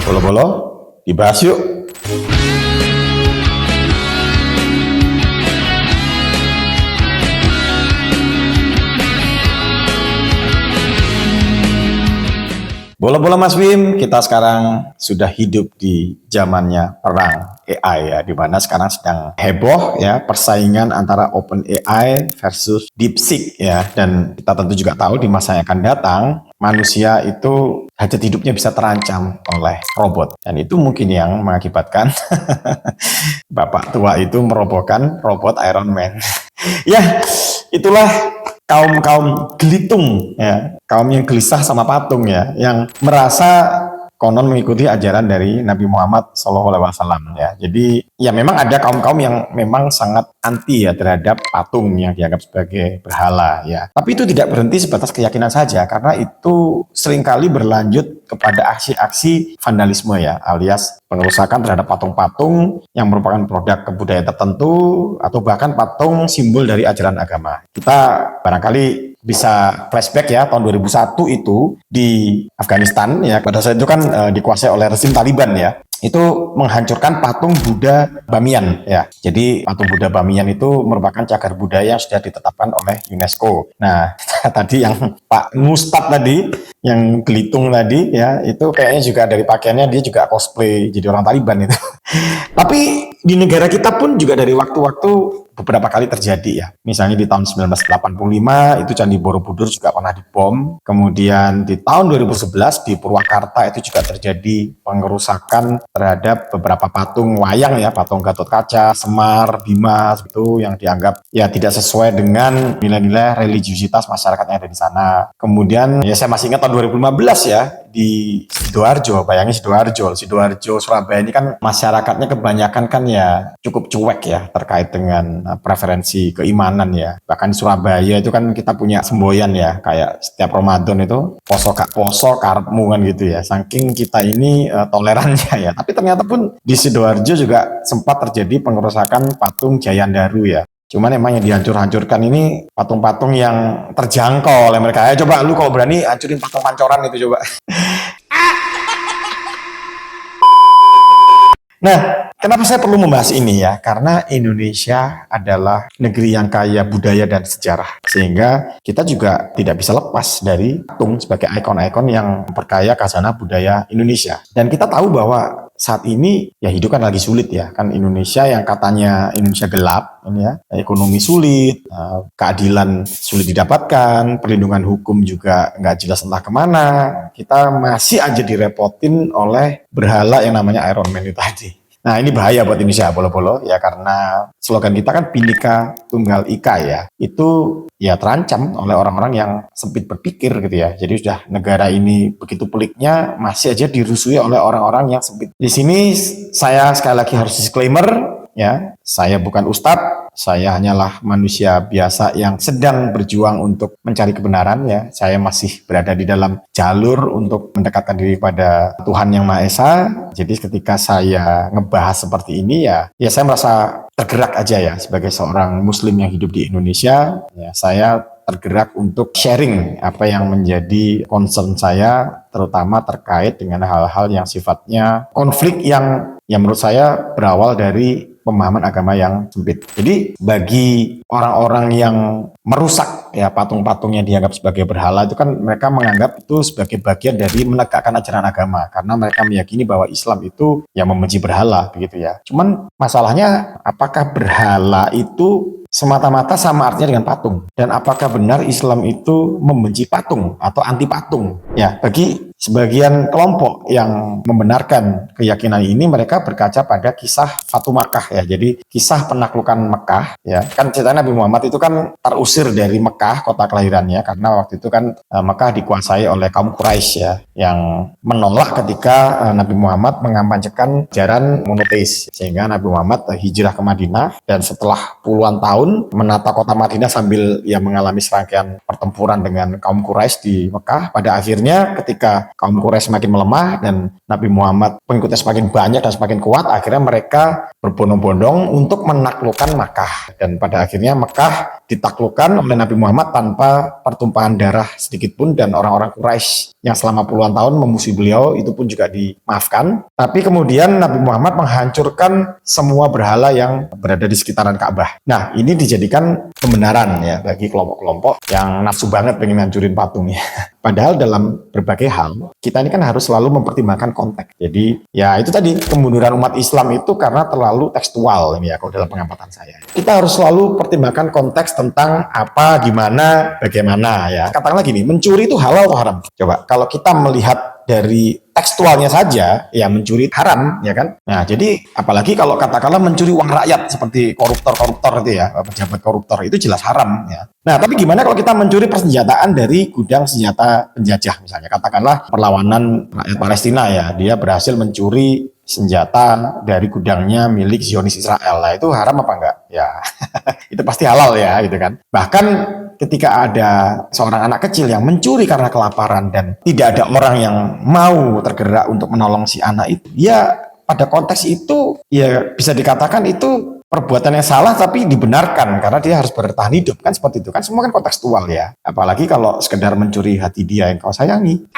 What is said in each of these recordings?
Bolo-bolo, dibahas yuk. Bola-bola Mas Wim, kita sekarang sudah hidup di zamannya perang AI ya, di mana sekarang sedang heboh ya persaingan antara OpenAI versus DeepSeek ya, dan kita tentu juga tahu di masa yang akan datang manusia itu hajat hidupnya bisa terancam oleh robot, dan itu mungkin yang mengakibatkan bapak tua itu merobohkan robot Iron Man. Ya, itulah kaum gelitung ya, kaum yang gelisah sama patung ya, yang merasa konon mengikuti ajaran dari Nabi Muhammad SAW ya. Jadi ya memang ada kaum-kaum yang memang sangat anti ya terhadap patung yang dianggap sebagai berhala ya. Tapi itu tidak berhenti sebatas keyakinan saja, karena itu seringkali berlanjut kepada aksi-aksi vandalisme ya, alias pengerusakan terhadap patung-patung yang merupakan produk kebudayaan tertentu atau bahkan patung simbol dari ajaran agama. Kita barangkali bisa flashback ya, tahun 2001 itu di Afghanistan ya, pada saat itu kan dikuasai oleh rezim Taliban ya, itu menghancurkan patung Buddha Bamiyan ya. Jadi patung Buddha Bamiyan itu merupakan cagar budaya yang sudah ditetapkan oleh UNESCO. Nah, tadi yang Pak Mustad tadi, yang gelitung tadi ya, itu kayaknya juga dari pakaiannya dia juga cosplay jadi orang Taliban itu. Tapi di negara kita pun juga dari waktu-waktu beberapa kali terjadi ya. Misalnya di tahun 1985 itu Candi Borobudur juga pernah dibom. Kemudian di tahun 2011 di Purwakarta itu juga terjadi pengerusakan terhadap beberapa patung wayang ya, patung Gatotkaca, Semar, Bima itu yang dianggap ya tidak sesuai dengan nilai-nilai religiusitas masyarakat yang ada di sana. Kemudian ya saya masih ingat tahun 2015 ya, di Sidoarjo, bayangin Sidoarjo, Surabaya ini kan masyarakatnya kebanyakan kan ya cukup cuek ya terkait dengan preferensi keimanan ya. Bahkan di Surabaya itu kan kita punya semboyan ya, kayak setiap Ramadan itu poso gak poso karepmu kan gitu ya. Saking kita ini tolerannya ya. Tapi ternyata pun di Sidoarjo juga sempat terjadi pengerusakan patung Jayandaru ya. Cuman emang yang dihancur-hancurkan ini patung-patung yang terjangkau oleh mereka. Ya coba lu kalau berani hancurin patung Pancoran itu coba. Nah, kenapa saya perlu membahas ini ya? Karena Indonesia adalah negeri yang kaya budaya dan sejarah. Sehingga kita juga tidak bisa lepas dari patung sebagai ikon-ikon yang memperkaya khazanah budaya Indonesia. Dan kita tahu bahwa saat ini ya hidup kan lagi sulit ya. Kan Indonesia yang katanya Indonesia gelap, ini ya, ekonomi sulit, keadilan sulit didapatkan, perlindungan hukum juga nggak jelas entah kemana. Kita masih aja direpotin oleh berhala yang namanya Iron Man itu tadi. Nah ini bahaya buat Indonesia bolo-bolo ya, karena slogan kita kan Bhinneka Tunggal Ika ya, itu ya terancam oleh orang-orang yang sempit berpikir gitu ya. Jadi sudah negara ini begitu peliknya masih aja dirusui oleh orang-orang yang sempit. Di sini saya sekali lagi harus disclaimer ya, saya bukan ustadz, saya hanyalah manusia biasa yang sedang berjuang untuk mencari kebenaran ya. Saya masih berada di dalam jalur untuk mendekatkan diri pada Tuhan Yang Maha Esa. Jadi ketika saya ngebahas seperti ini ya saya merasa tergerak aja ya, sebagai seorang muslim yang hidup di Indonesia ya, saya tergerak untuk sharing apa yang menjadi concern saya, terutama terkait dengan hal-hal yang sifatnya konflik yang menurut saya berawal dari pemahaman agama yang sempit. Jadi bagi orang-orang yang merusak ya patung-patung yang dianggap sebagai berhala itu kan mereka menganggap itu sebagai bagian dari menegakkan ajaran agama, karena mereka meyakini bahwa Islam itu yang membenci berhala begitu ya. Cuman masalahnya apakah berhala itu semata-mata sama artinya dengan patung, dan apakah benar Islam itu membenci patung atau anti patung ya? Bagi sebagian kelompok yang membenarkan keyakinan ini, mereka berkaca pada kisah Fatu Makkah ya. Jadi kisah penaklukan Mekah ya, kan ceritanya Nabi Muhammad itu kan terusir dari Mekah, kota kelahirannya, karena waktu itu kan Mekah dikuasai oleh kaum Quraisy ya, yang menolak ketika Nabi Muhammad mengampanyekan ajaran monoteis, sehingga Nabi Muhammad hijrah ke Madinah, dan setelah puluhan tahun menata kota Madinah sambil ya mengalami serangkaian pertempuran dengan kaum Quraisy di Mekah, pada akhirnya ketika kaum Quraisy semakin melemah dan Nabi Muhammad pengikutnya semakin banyak dan semakin kuat, akhirnya mereka berbondong-bondong untuk menaklukkan Makkah. Dan pada akhirnya Makkah ditaklukkan oleh Nabi Muhammad tanpa pertumpahan darah sedikit pun, dan orang-orang Quraisy yang selama puluhan tahun memusuhi beliau itu pun juga dimaafkan. Tapi kemudian Nabi Muhammad menghancurkan semua berhala yang berada di sekitaran Ka'bah. Nah, ini dijadikan pembenaran ya bagi kelompok-kelompok yang nafsu banget pengen hancurin patungnya. Padahal dalam berbagai hal, kita ini kan harus selalu mempertimbangkan konteks. Jadi, ya itu tadi, kemunduran umat Islam itu karena terlalu tekstual ini ya, kalau dalam pengamatan saya. Kita harus selalu pertimbangkan konteks tentang apa, gimana, bagaimana ya. Katakanlah gini, mencuri itu halal atau haram? Coba, kalau kita melihat dari tekstualnya saja, ya mencuri haram, ya kan? Nah, jadi apalagi kalau katakanlah mencuri uang rakyat seperti koruptor-koruptor itu ya, pejabat koruptor, itu jelas haram ya. Nah, tapi gimana kalau kita mencuri persenjataan dari gudang senjata penjajah misalnya, katakanlah perlawanan rakyat Palestina ya, dia berhasil mencuri senjata dari gudangnya milik Zionis Israel. Nah, itu haram apa enggak? Ya, itu pasti halal ya, gitu kan. Bahkan ketika ada seorang anak kecil yang mencuri karena kelaparan dan tidak ada orang yang mau tergerak untuk menolong si anak itu, ya pada konteks itu ya bisa dikatakan itu perbuatan yang salah tapi dibenarkan karena dia harus bertahan hidup, kan seperti itu kan, semua kan kontekstual ya. Apalagi kalau sekedar mencuri hati dia yang kau sayangi.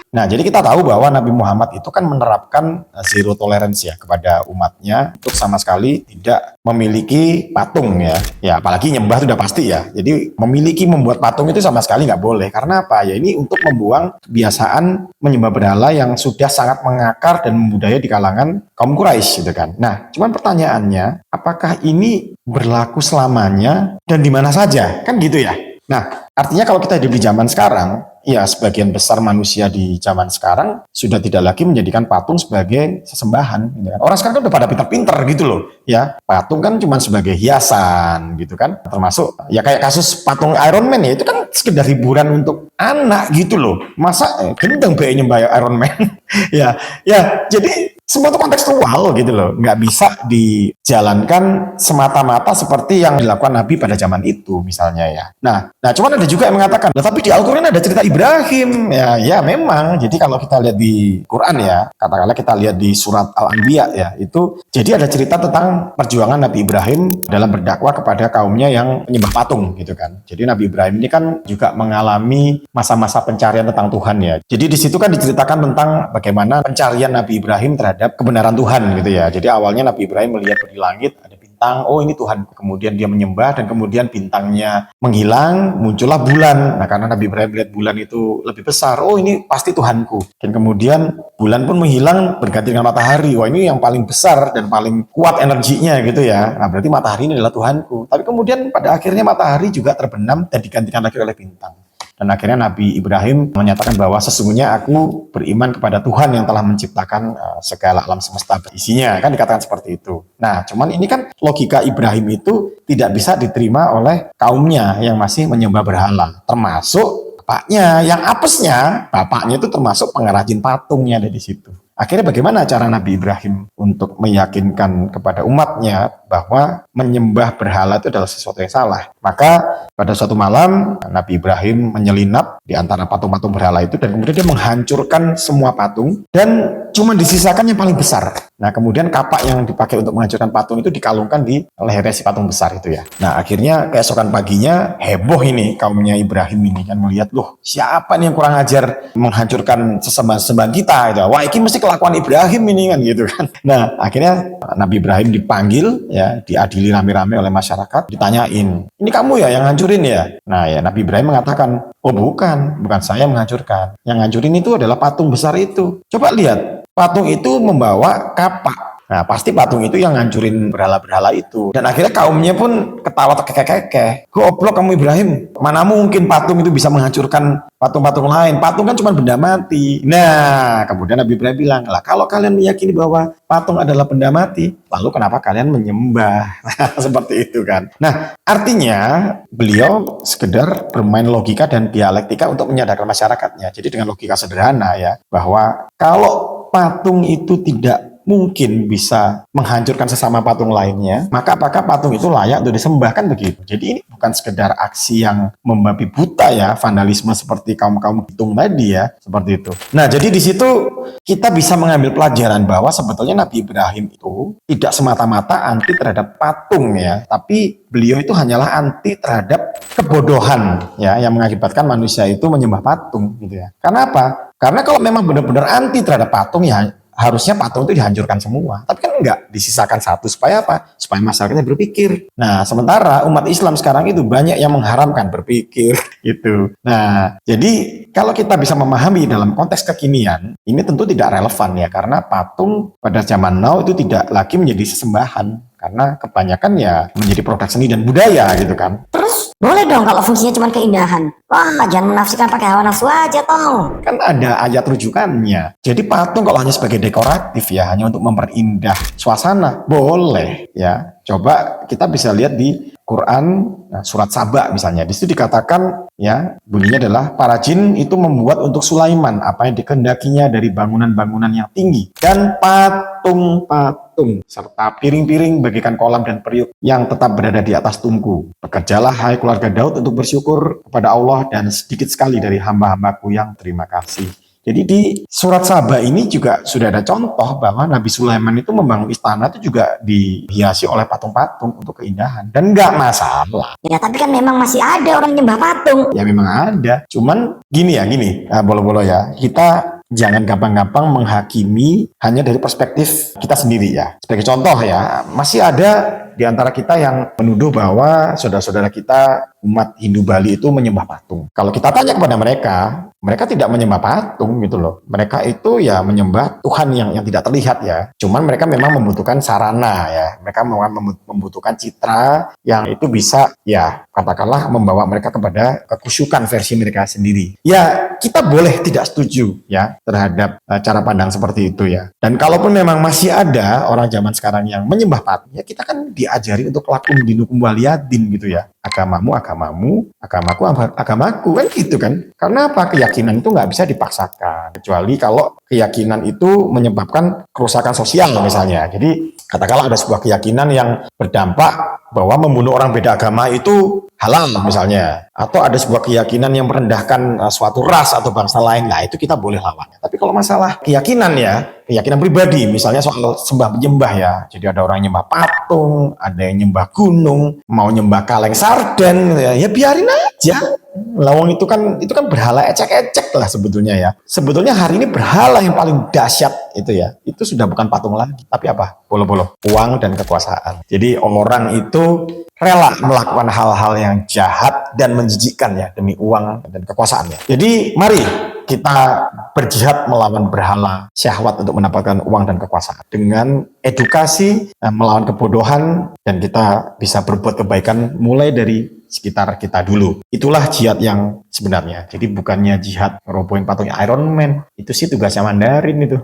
Nah, jadi kita tahu bahwa Nabi Muhammad itu kan menerapkan zero tolerance ya kepada umatnya untuk sama sekali tidak memiliki patung ya. Ya, apalagi nyembah itu udah pasti ya. Jadi membuat patung itu sama sekali nggak boleh. Karena apa? Ya ini untuk membuang kebiasaan menyembah berhala yang sudah sangat mengakar dan membudaya di kalangan kaum Quraisy gitu kan. Nah, cuman pertanyaannya, apakah ini berlaku selamanya dan di mana saja? Kan gitu ya. Nah, artinya kalau kita hidup di zaman sekarang, ya sebagian besar manusia di zaman sekarang sudah tidak lagi menjadikan patung sebagai sesembahan. Gitu kan. Orang sekarang kan udah pada pinter-pinter gitu loh. Ya, patung kan cuma sebagai hiasan gitu kan. Termasuk ya kayak kasus patung Iron Man ya, itu kan sekedar hiburan untuk anak gitu loh. Masa gendeng be nyembah Iron Man. ya, jadi semua itu kontekstual gitu loh, nggak bisa dijalankan semata-mata seperti yang dilakukan Nabi pada zaman itu misalnya ya. Nah cuman ada juga yang mengatakan, tapi di Al-Quran ada cerita Ibrahim, ya memang. Jadi kalau kita lihat di Quran ya, katakanlah kita lihat di surat Al-Anbiya ya, itu jadi ada cerita tentang perjuangan Nabi Ibrahim dalam berdakwah kepada kaumnya yang menyembah patung gitu kan. Jadi Nabi Ibrahim ini kan juga mengalami masa-masa pencarian tentang Tuhan ya. Jadi di situ kan diceritakan tentang bagaimana pencarian Nabi Ibrahim terhadap kebenaran Tuhan gitu ya. Jadi awalnya Nabi Ibrahim melihat di langit ada bintang, oh ini Tuhan. Kemudian dia menyembah dan kemudian bintangnya menghilang, muncullah bulan. Nah karena Nabi Ibrahim melihat bulan itu lebih besar, oh ini pasti Tuhanku. Dan kemudian bulan pun menghilang berganti dengan matahari. Wah ini yang paling besar dan paling kuat energinya gitu ya. Nah berarti matahari ini adalah Tuhanku. Tapi kemudian pada akhirnya matahari juga terbenam dan digantikan lagi oleh bintang. Dan akhirnya Nabi Ibrahim menyatakan bahwa sesungguhnya aku beriman kepada Tuhan yang telah menciptakan segala alam semesta berisinya. Kan dikatakan seperti itu. Nah, cuman ini kan logika Ibrahim itu tidak bisa diterima oleh kaumnya yang masih menyembah berhala. Termasuk bapaknya, yang apesnya, bapaknya itu termasuk pengrajin patungnya ada di situ. Akhirnya bagaimana cara Nabi Ibrahim untuk meyakinkan kepada umatnya bahwa menyembah berhala itu adalah sesuatu yang salah? Maka pada suatu malam Nabi Ibrahim menyelinap di antara patung-patung berhala itu dan kemudian dia menghancurkan semua patung dan cuma disisakan yang paling besar. Nah kemudian kapak yang dipakai untuk menghancurkan patung itu dikalungkan di lehernya si patung besar itu ya. Nah akhirnya keesokan paginya heboh ini kaumnya Ibrahim ini kan melihat, loh siapa nih yang kurang ajar menghancurkan sesembahan kita gitu. Wah ini mesti kelakuan Ibrahim ini kan gitu kan. Nah akhirnya Nabi Ibrahim dipanggil ya, diadili rame-rame oleh masyarakat, ditanyain, ini kamu ya yang hancurin ya? Nah ya Nabi Ibrahim mengatakan, oh bukan saya yang menghancurkan. Yang hancurin itu adalah patung besar itu. Coba lihat, patung itu membawa kapak. Nah, pasti patung itu yang ngancurin berhala-berhala itu. Dan akhirnya kaumnya pun ketawa terkekeh-kekeh. Goblok kamu Ibrahim. Mana mungkin patung itu bisa menghancurkan patung-patung lain. Patung kan cuma benda mati. Nah, kemudian Nabi Ibrahim bilang, lah kalau kalian meyakini bahwa patung adalah benda mati, lalu kenapa kalian menyembah? Seperti itu kan. Nah, artinya beliau sekedar bermain logika dan dialektika untuk menyadarkan masyarakatnya. Jadi dengan logika sederhana ya, bahwa kalau patung itu tidak mungkin bisa menghancurkan sesama patung lainnya, maka apakah patung itu layak untuk disembahkan begitu? Jadi ini bukan sekedar aksi yang membabi buta ya, vandalisme seperti kaum-kaum hitung tadi ya, seperti itu. Nah, jadi di situ kita bisa mengambil pelajaran bahwa sebetulnya Nabi Ibrahim itu tidak semata-mata anti terhadap patung ya, tapi beliau itu hanyalah anti terhadap kebodohan ya yang mengakibatkan manusia itu menyembah patung gitu ya. Karena apa? Karena kalau memang benar-benar anti terhadap patung ya harusnya patung itu dihancurkan semua. Tapi kan enggak, disisakan satu supaya apa? Supaya masyarakatnya berpikir. Nah, sementara umat Islam sekarang itu banyak yang mengharamkan berpikir gitu. Nah, jadi kalau kita bisa memahami dalam konteks kekinian, ini tentu tidak relevan ya karena patung pada zaman now itu tidak lagi menjadi sesembahan karena kebanyakan ya menjadi produk seni dan budaya gitu kan. Terus boleh dong kalau fungsinya cuma keindahan. Wah, jangan menafsirkan pakai hawa nafsu aja tong. Kan ada ayat rujukannya. Jadi patung kalau hanya sebagai dekoratif ya, hanya untuk memperindah suasana, boleh ya. Coba kita bisa lihat di Quran, nah, surat Saba misalnya. Di situ dikatakan ya, bunyinya adalah para jin itu membuat untuk Sulaiman apa yang dikehendakinya dari bangunan-bangunan yang tinggi dan patung-patung serta piring-piring bagikan kolam dan periuk yang tetap berada di atas tungku. Bekerjalah hai keluarga Daud untuk bersyukur kepada Allah dan sedikit sekali dari hamba-hambaku yang terima kasih. Jadi di surat Saba ini juga sudah ada contoh bahwa Nabi Sulaiman itu membangun istana itu juga dihiasi oleh patung-patung untuk keindahan. Dan nggak masalah. Ya tapi kan memang masih ada orang nyembah patung. Ya memang ada. Cuman gini, bolo-bolo ya. Kita jangan gampang-gampang menghakimi hanya dari perspektif kita sendiri ya. Sebagai contoh ya, masih ada di antara kita yang menuduh bahwa saudara-saudara kita umat Hindu Bali itu menyembah patung. Kalau kita tanya kepada mereka tidak menyembah patung gitu loh. Mereka itu ya menyembah Tuhan yang tidak terlihat ya. Cuman mereka memang membutuhkan sarana ya. Mereka membutuhkan citra yang itu bisa ya katakanlah membawa mereka kepada kekusyukan versi mereka sendiri. Ya kita boleh tidak setuju ya terhadap cara pandang seperti itu ya. Dan kalaupun memang masih ada orang zaman sekarang yang menyembah patung, ya kita kan diajari untuk lakum dinukum waliyadin gitu ya. Agamamu, agamaku, agamaku kan gitu kan. Karena apa? Keyakinan itu nggak bisa dipaksakan. Kecuali kalau keyakinan itu menyebabkan kerusakan sosial misalnya. Jadi katakanlah ada sebuah keyakinan yang berdampak bahwa membunuh orang beda agama itu halal misalnya. Atau ada sebuah keyakinan yang merendahkan suatu ras atau bangsa lain. Nah itu kita boleh lawan. Tapi kalau masalah keyakinan ya, keyakinan pribadi, misalnya soal sembah menyembah ya. Jadi ada orang yang nyembah patung, ada yang nyembah gunung, mau nyembah kaleng sarden, ya biarin aja. Lawang itu kan berhala ecek-ecek lah sebetulnya ya. Sebetulnya hari ini berhala yang paling dahsyat itu ya. Itu sudah bukan patung lagi, tapi apa? Bolo-bolo, uang dan kekuasaan. Jadi orang itu rela melakukan hal-hal yang jahat dan menjijikkan ya demi uang dan kekuasaannya. Jadi mari kita berjihad melawan berhala syahwat untuk mendapatkan uang dan kekuasaan dengan edukasi melawan kebodohan, dan kita bisa berbuat kebaikan mulai dari sekitar kita dulu. Itulah jihad yang sebenarnya. Jadi bukannya jihad ngerobohin patungnya Iron Man. Itu sih tugasnya Mandarin itu.